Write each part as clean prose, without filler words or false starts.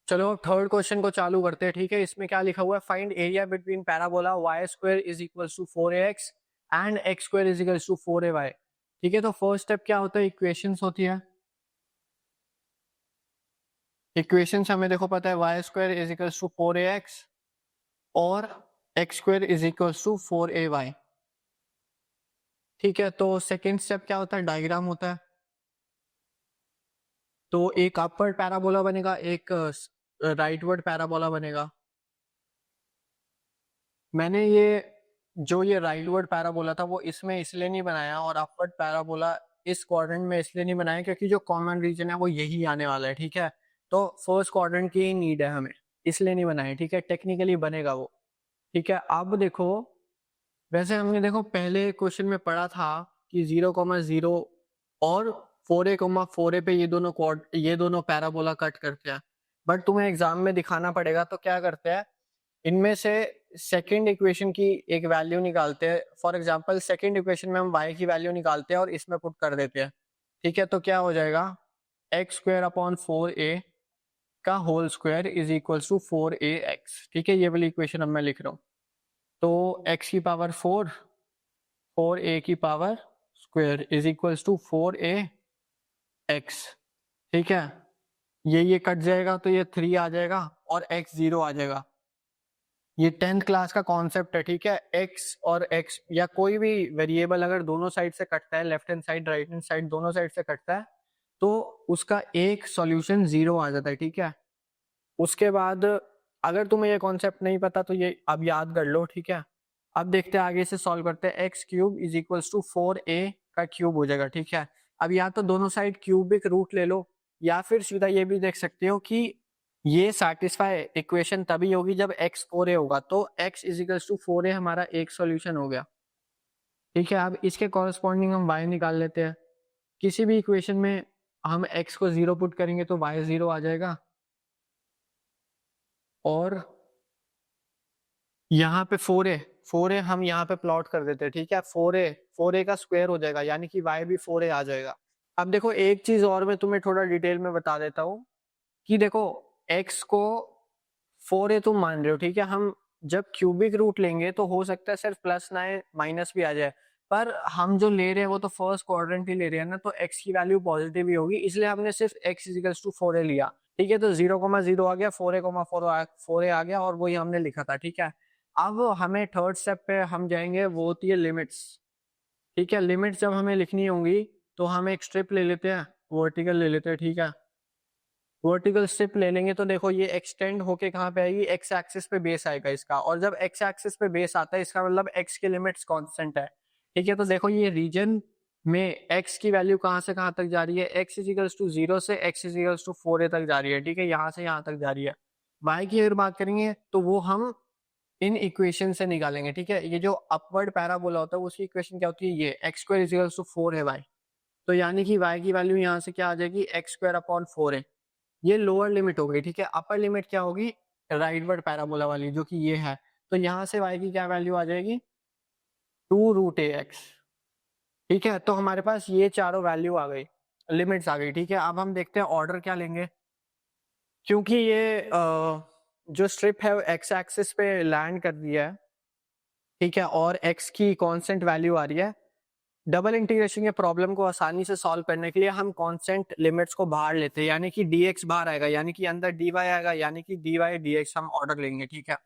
चलो अब third question को चालू करते हैं। ठीक है, इसमें क्या लिखा हुआ है, find area between parabola y square is equal to 4ax and x square is equal to 4ay। ठीक है, तो फर्स्ट स्टेप क्या होता है, इक्वेशंस होती है। इक्वेशंस हमें देखो पता है, y square is equal to 4ax और x square is equal to 4ay। ठीक है, तो सेकेंड स्टेप क्या होता है, डायग्राम होता है। तो एक अपवर्ड पैराबोला बनेगा, एक राइटवर्ड पैराबोला बनेगा। मैंने ये राइटवर्ड पैराबोला था वो इसमें इसलिए नहीं बनाया और अपवर्ड पैराबोला इस क्वाड्रेंट में इसलिए नहीं बनाया क्योंकि जो कॉमन रीजन है वो यही आने वाला है। ठीक है, तो फर्स्ट क्वाड्रेंट की नीड है हमें, इसलिए नहीं बनाया। ठीक है, टेक्निकली बनेगा वो। ठीक है, अब देखो, वैसे हमने देखो पहले क्वेश्चन में पढ़ा था कि 0,0 और 4a, 4a पे ये दोनों पैराबोला कट करते हैं। बट तुम्हें एग्जाम में दिखाना पड़ेगा, तो क्या करते हैं, इनमें से सेकंड इक्वेशन की एक वैल्यू निकालते हैं। फॉर एग्जांपल सेकंड इक्वेशन में हम y की वैल्यू निकालते हैं और इसमें पुट कर देते हैं। ठीक है, तो क्या हो जाएगा, एक्स स्क्वायर अपॉन 4a का whole square is equal to 4ax। ठीक है, ये वाली इक्वेशन अब मैं लिख रहा हूँ। तो x की पावर 4, 4a की power square is equal to 4ax। ठीक है, ये कट जाएगा तो ये 3 आ जाएगा और x 0 आ जाएगा। ये 10th क्लास का कॉन्सेप्ट है। ठीक है, x और x या कोई भी वेरिएबल अगर दोनों साइड से कटता है, left hand side right hand side दोनों साइड से कटता है, तो उसका एक सॉल्यूशन 0 आ जाता है। ठीक है, उसके बाद अगर तुम्हें ये कॉन्सेप्ट नहीं पता तो ये अब याद कर लो। ठीक है, अब देखते हैं आगे से सॉल्व करते हैं। X cube is equal to 4a का क्यूब हो जाएगा। ठीक है, अब या तो दोनों साइड क्यूबिक रूट ले लो या फिर सीधा ये भी देख सकते हो कि ये सैटिस्फाई इक्वेशन तभी होगी जब x 4a होगा। तो x is equal to 4a हमारा एक सॉल्यूशन हो गया। ठीक है, अब इसके कॉरेस्पॉन्डिंग हम y निकाल लेते हैं। किसी भी इक्वेशन में हम x को 0 पुट करेंगे तो y 0 आ जाएगा और यहाँ पे 4a हम यहाँ पे प्लॉट कर देते हैं। ठीक है, 4a का स्क्वायर हो जाएगा यानी कि y भी 4a आ जाएगा। अब देखो एक चीज और मैं तुम्हें थोड़ा डिटेल में बता देता हूँ कि देखो x को 4a तुम मान रहे हो। ठीक है, हम जब क्यूबिक रूट लेंगे तो हो सकता है सिर्फ प्लस ना आए माइनस भी आ जाए, पर हम जो ले रहे हैं वो तो फर्स्ट क्वाड्रेंट ही ले रहे हैं ना, तो x की वैल्यू पॉजिटिव ही होगी, इसलिए हमने सिर्फ x इजिकल्स टू 4a लिया। ठीक है, तो 0,0 आ गया, 4a आ गया और वही हमने लिखा था। ठीक है, अब हमें थर्ड स्टेप पे हम जाएंगे, वो होती है लिमिट्स। ठीक है, लिमिट्स जब हमें लिखनी होंगी तो हम एक स्ट्रिप ले लेते हैं, वर्टिकल ले लेते हैं। ठीक है, वर्टिकल स्ट्रिप ले लेंगे तो देखो ये एक्सटेंड होके कहाँ पे आएगी, एक्स एक्सिस पे बेस आएगा इसका, और जब एक्स एक्सिस पे बेस आता है इसका मतलब एक्स की लिमिट्स कांस्टेंट है। ठीक है, तो देखो ये रीजन में एक्स की वैल्यू कहाँ से कहाँ तक जा रही है, एक्स इजिकल्स टू 0 से एक्स इजिकल्स टू 4a तक जा रही है। ठीक है, यहाँ से यहाँ तक जा रही है। वाई की अगर बात करेंगे तो वो हम इन इक्वेशन से निकालेंगे। ठीक है, ये जो अपवर्ड पैराबोला होता है उसकी इक्वेशन क्या होती है, ये एक्स स्क्वायर इजिकल्स टू 4 है वाई, तो यानी कि वाई की वैल्यू यहाँ से क्या आ जाएगी, एक्स स्क्वायर अपॉन 4 है। ये लोअर लिमिट हो गई। ठीक है, अपर लिमिट क्या होगी, राइटवर्ड पैराबोला वाली जो कि ये है, तो यहां से y की क्या वैल्यू आ जाएगी, 2√ax। ठीक है, तो हमारे पास ये चारों वैल्यू आ गई, लिमिट्स आ गई। ठीक है, अब हम देखते हैं ऑर्डर क्या लेंगे, क्योंकि ये जो स्ट्रिप है एक्स एक्सिस पे लैंड कर दिया है। ठीक है, और x की कांस्टेंट वैल्यू आ रही है। डबल इंटीग्रेशन के प्रॉब्लम को आसानी से सॉल्व करने के लिए हम कांस्टेंट लिमिट्स को बाहर लेते हैं, यानी कि dx बाहर आएगा, यानी कि अंदर dy आएगा, यानी कि dy dx हम ऑर्डर लेंगे। ठीक है,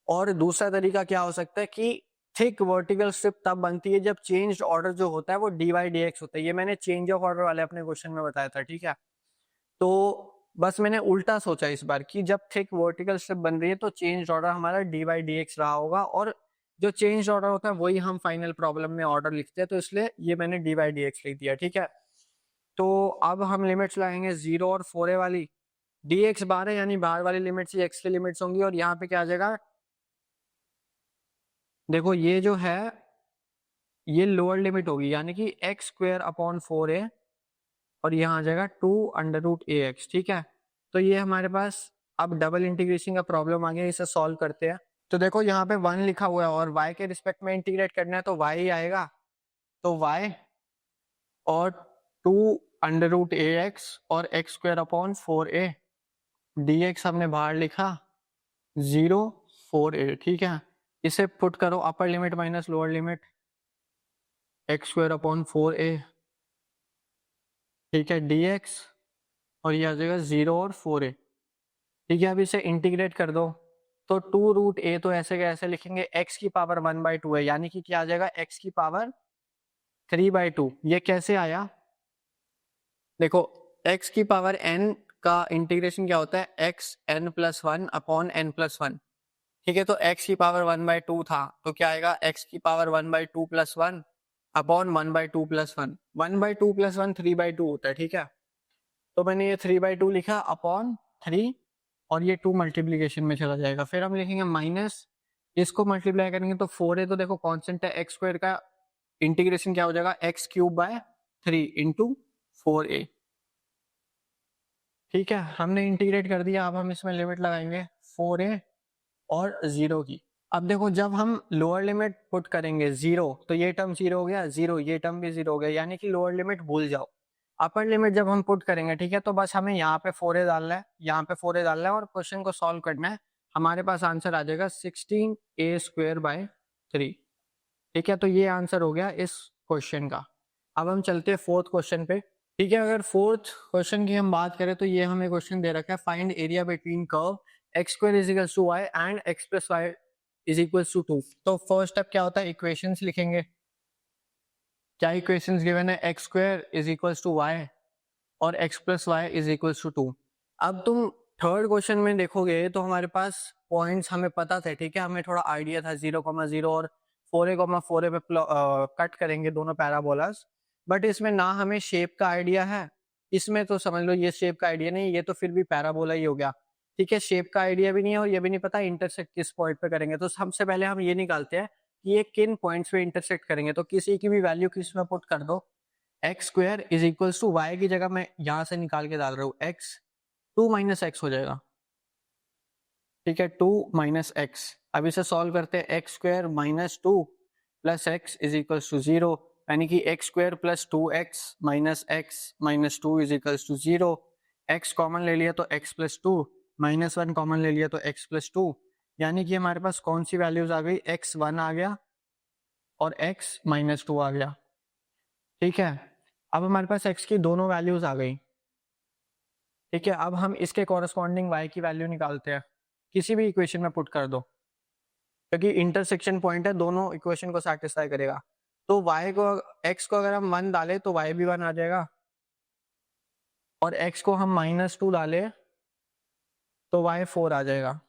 और दूसरा तरीका क्या हो सकता है कि थिक वर्टिकल स्ट्रिप तब बनती है जब चेंज ऑर्डर जो होता है वो dy dx होता है। ये मैंने चेंज ऑफ ऑर्डर वाले अपने क्वेश्चन में बताया था। ठीक है, तो बस मैंने उल्टा सोचा इस बार कि जब थिक वर्टिकल स्ट्रिप बन रही है तो चेंज ऑर्डर हमारा dy dx रहा होगा, और जो चेंज ऑर्डर होता है वही हम फाइनल प्रॉब्लम में ऑर्डर लिखते हैं, तो इसलिए ये मैंने dy dx लिख दिया। ठीक है, तो अब हम लिमिट्स लगाएंगे 0 और 4a वाली, dx बाहर है यानी बाहर वाली लिमिट से x की लिमिट्स होंगी, और यहाँ पे क्या आ जाएगा, देखो ये जो है ये लोअर लिमिट होगी यानी कि एक्स स्क्वायर अपॉन 4a, और यहाँ आ जाएगा 2√ax। ठीक है, तो ये हमारे पास अब डबल इंटीग्रेशन का प्रॉब्लम आ गया, इसे सॉल्व करते हैं। तो देखो यहाँ पे 1 लिखा हुआ है और y के रिस्पेक्ट में इंटीग्रेट करना है तो y ही आएगा, तो y और 2√ax और x square upon 4a, dx हमने बाहर लिखा 0 4a, ठीक है। इसे पुट करो upper limit minus lower limit x square upon 4a, ठीक है, dx, और ये आ जाएगा 0 और 4a, ठीक है। अब इसे इंटीग्रेट कर दो तो 2√a तो ऐसे के ऐसे लिखेंगे, x की पावर 1/2 है, यानी कि क्या आ जाएगा x की पावर 3/2। ये कैसे आया, देखो x की पावर n का इंटीग्रेशन क्या होता है, x n+1 अपॉन n+1, ठीक है। तो x की पावर 1/2 था तो क्या आएगा, x की पावर 1/2 + 1 अपॉन 1/2 + 1, 1/2 + 1 3/2 होता है, ठीक है। तो मैंने ये 3/2 लिखा अपॉन 3, और ये 2 मल्टीप्लीकेशन में चला जाएगा। फिर हम लिखेंगे माइनस, इसको मल्टीप्लाई करेंगे तो 4a तो देखो कांस्टेंट है, x स्क्वायर का इंटीग्रेशन क्या हो जाएगा, x³/3 इंटू 4a, ठीक है। हमने इंटीग्रेट कर दिया, अब हम इसमें लिमिट लगाएंगे 4a और 0 की। अब देखो जब हम लोअर लिमिट पुट करेंगे 0 तो ये टर्म 0 हो गया, 0 ये टर्म भी 0 हो गया, यानी कि लोअर लिमिट भूल जाओ। अपर लिमिट जब हम पुट करेंगे, ठीक है, तो बस हमें यहाँ पे 4a डालना है, यहाँ पे 4a डालना है और क्वेश्चन को सॉल्व करना है। हमारे पास आंसर आ जाएगा 16a²/3, ठीक है। तो ये आंसर हो गया इस क्वेश्चन का। अब हम चलते हैं फोर्थ क्वेश्चन पे, ठीक है। अगर फोर्थ क्वेश्चन की हम बात करें तो ये हमें क्वेश्चन दे रखा है, find area between curve x² = y and x + y = 2। तो फर्स्ट स्टेप क्या होता है, इक्वेशंस लिखेंगे। क्या इक्वेशंस गिवन है, x² = y और x + y = 2। अब तुम थर्ड क्वेश्चन में देखोगे तो हमारे पास पॉइंट्स हमें पता थे, ठीक है, हमें थोड़ा आइडिया था 0,0 और 4a, पे कट करेंगे दोनों पैराबोलास। बट इसमें ना हमें शेप का आइडिया है, इसमें तो समझ लो ये शेप का आइडिया नहीं, ये तो फिर भी पैराबोला ही हो गया, ठीक है। शेप का आइडिया भी नहीं है और ये भी नहीं पता इंटरसेक्ट किस पॉइंट पे करेंगे। तो सबसे पहले हम ये निकालते हैं कि ये किन पॉइंट्स पे इंटरसेक्ट करेंगे। तो किसी की भी वैल्यू किस में पुट कर दो, x² = y की जगह मैं यहां से निकाल के डाल रहा हूँ x, 2 - x हो जाएगा, ठीक है, 2 - x। अब इसे सॉल्व करते हैं, x² - 2 + x = 0, यानी कि x² + 2x - x - 2 = 0। x common ले लिया तो x + 2, -1 कॉमन ले लिया तो x + 2, यानी कि हमारे पास कौन सी वैल्यूज आ गई, x1 आ गया और x - 2 आ गया, ठीक है। अब हमारे पास x की दोनों वैल्यूज आ गई, ठीक है। अब हम इसके कॉरस्पॉन्डिंग y की वैल्यू निकालते हैं, किसी भी इक्वेशन में पुट कर दो, क्योंकि इंटरसेक्शन पॉइंट है, दोनों इक्वेशन को सेटिस्फाई करेगा। तो y को, x को अगर हम 1 डालें तो y भी 1 आ जाएगा, और x को हम -2 डालें तो y 4 आ जाएगा,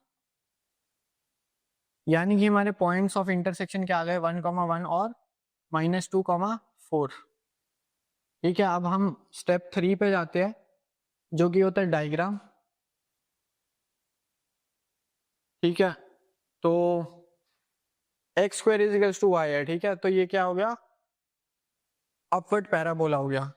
यानी कि हमारे पॉइंट्स ऑफ इंटरसेक्शन क्या आ गए, 1,1 और -2,4, ठीक है। अब हम स्टेप 3 पे जाते हैं, जो कि होता है डायग्राम, ठीक है। तो x² = y है, ठीक है। तो ये क्या हो गया, अपवर्ड पैराबोला हो गया,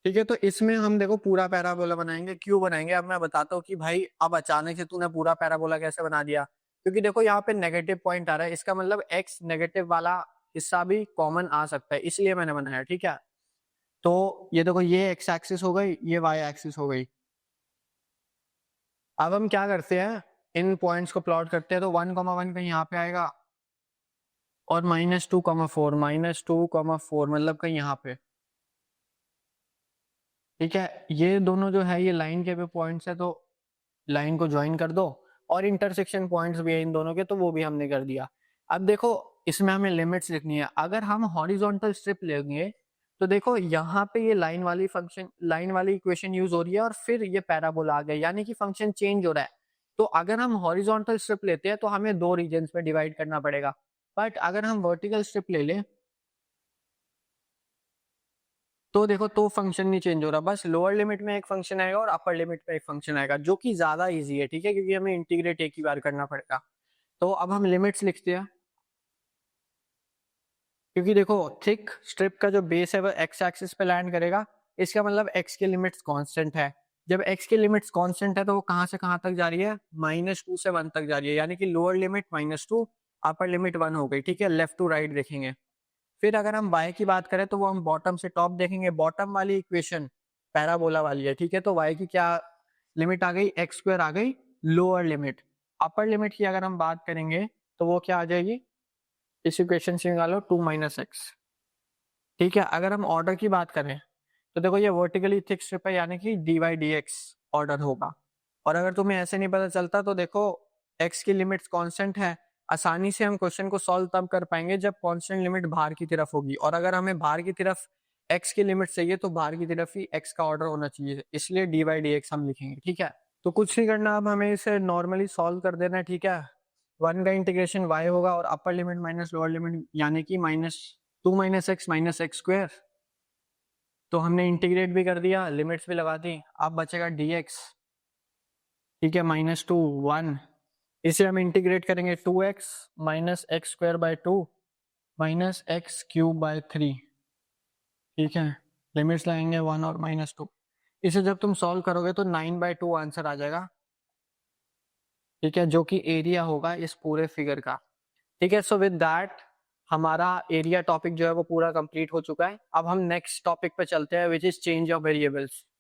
ठीक है। तो इसमें हम देखो पूरा पैराबोला बनाएंगे, क्यों बनाएंगे अब मैं बताता हूँ कि भाई अब अचानक से तूने पूरा पैराबोला कैसे बना दिया, क्योंकि देखो यहाँ पे नेगेटिव पॉइंट आ रहा है, इसका मतलब x नेगेटिव वाला हिस्सा भी कॉमन आ सकता है, इसलिए मैंने बनाया, ठीक है। तो ये देखो ये x एक्सिस हो गई, ये y एक्सिस हो गई। अब हम क्या करते हैं, इन पॉइंट्स को प्लॉट करते हैं। तो 1,1 कहीं यहाँ पे आएगा और -2,4, -2,4 मतलब कहीं यहाँ पे, ठीक है। ये दोनों जो है ये लाइन के भी पॉइंट्स है, तो लाइन को ज्वाइन कर दो, और इंटरसेक्शन पॉइंट्स भी है इन दोनों के, तो वो भी हमने कर दिया। अब देखो इसमें हमें लिमिट्स लिखनी है। अगर हम हॉरिजॉन्टल स्ट्रिप लेंगे तो देखो यहाँ पे ये लाइन वाली इक्वेशन यूज हो रही है और फिर ये पैराबोला आ गया, यानी कि फंक्शन चेंज हो रहा है। तो अगर हम हॉरिजॉन्टल स्ट्रिप लेते हैं तो हमें दो रीजन्स में डिवाइड करना पड़ेगा, बट अगर हम वर्टिकल स्ट्रिप ले लें तो देखो तो फंक्शन नहीं चेंज हो रहा, बस लोअर लिमिट में एक फंक्शन आएगा और अपर लिमिट में एक फंक्शन आएगा, जो कि ज्यादा इजी है, ठीक है, क्योंकि हमें इंटीग्रेट एक ही बार करना पड़ेगा। तो अब हम लिमिट्स लिखते हैं, क्योंकि देखो थिक स्ट्रिप का जो बेस है वो एक्स एक्सिस पे लैंड करेगा, इसका मतलब एक्स की लिमिट्स कांस्टेंट है। जब एक्स की लिमिट्स कांस्टेंट है तो वो कहां से कहां तक जा रही है, -2 से 1 तक जा रही है, यानी कि लोअर लिमिट -2, अपर लिमिट 1 हो गई, ठीक है। लेफ्ट टू राइट देखेंगे। फिर अगर हम y की बात करें तो वो हम बॉटम से टॉप देखेंगे, बॉटम वाली इक्वेशन पैराबोला वाली है, ठीक है। तो y की क्या लिमिट आ गई, एक्स स्क्वायर आ गई लोअर लिमिट। अपर लिमिट की अगर हम बात करेंगे तो वो क्या आ जाएगी, इस इक्वेशन से निकालो 2 माइनस एक्स। ठीक है, अगर हम ऑर्डर की बात करें तो देखो ये वर्टिकली थिक स्ट्रिप है, यानी कि d y d x order होगा। और अगर तुम्हें ऐसे नहीं पता चलता तो देखो एक्स की लिमिट्स कांस्टेंट है, आसानी से हम क्वेश्चन को सॉल्व तब कर पाएंगे जब कांस्टेंट लिमिट बाहर की तरफ होगी, और अगर हमें बाहर की तरफ एक्स की लिमिट चाहिए तो बाहर की तरफ ही एक्स का ऑर्डर होना चाहिए, इसलिए डी वाई डी एक्स हम लिखेंगे। ठीक है, तो कुछ नहीं करना, अब हमें इसे नॉर्मली सॉल्व कर देना है। ठीक है, वन का इंटीग्रेशन वाई होगा और upper limit minus lower limit यानी कि -2 माइनस एक्स स्क्वायर। तो हमने इंटीग्रेट भी कर दिया, लिमिट्स भी लगा दी, अब बचेगा dx। ठीक है, -2 1, इसे हम इंटीग्रेट करेंगे 2x minus x square by 2 minus x cube by 3। ठीक है, लिमिट्स लगाएंगे 1 और -2। इसे जब तुम सॉल्व करोगे तो 9/2 आंसर आ जाएगा। ठीक है, जो कि एरिया होगा इस पूरे फिगर का। ठीक है, सो विद दैट हमारा एरिया टॉपिक जो है वो पूरा कंप्लीट हो चुका है। अब हम नेक्स्ट टॉपिक पे चलते हैं, which is change of variables.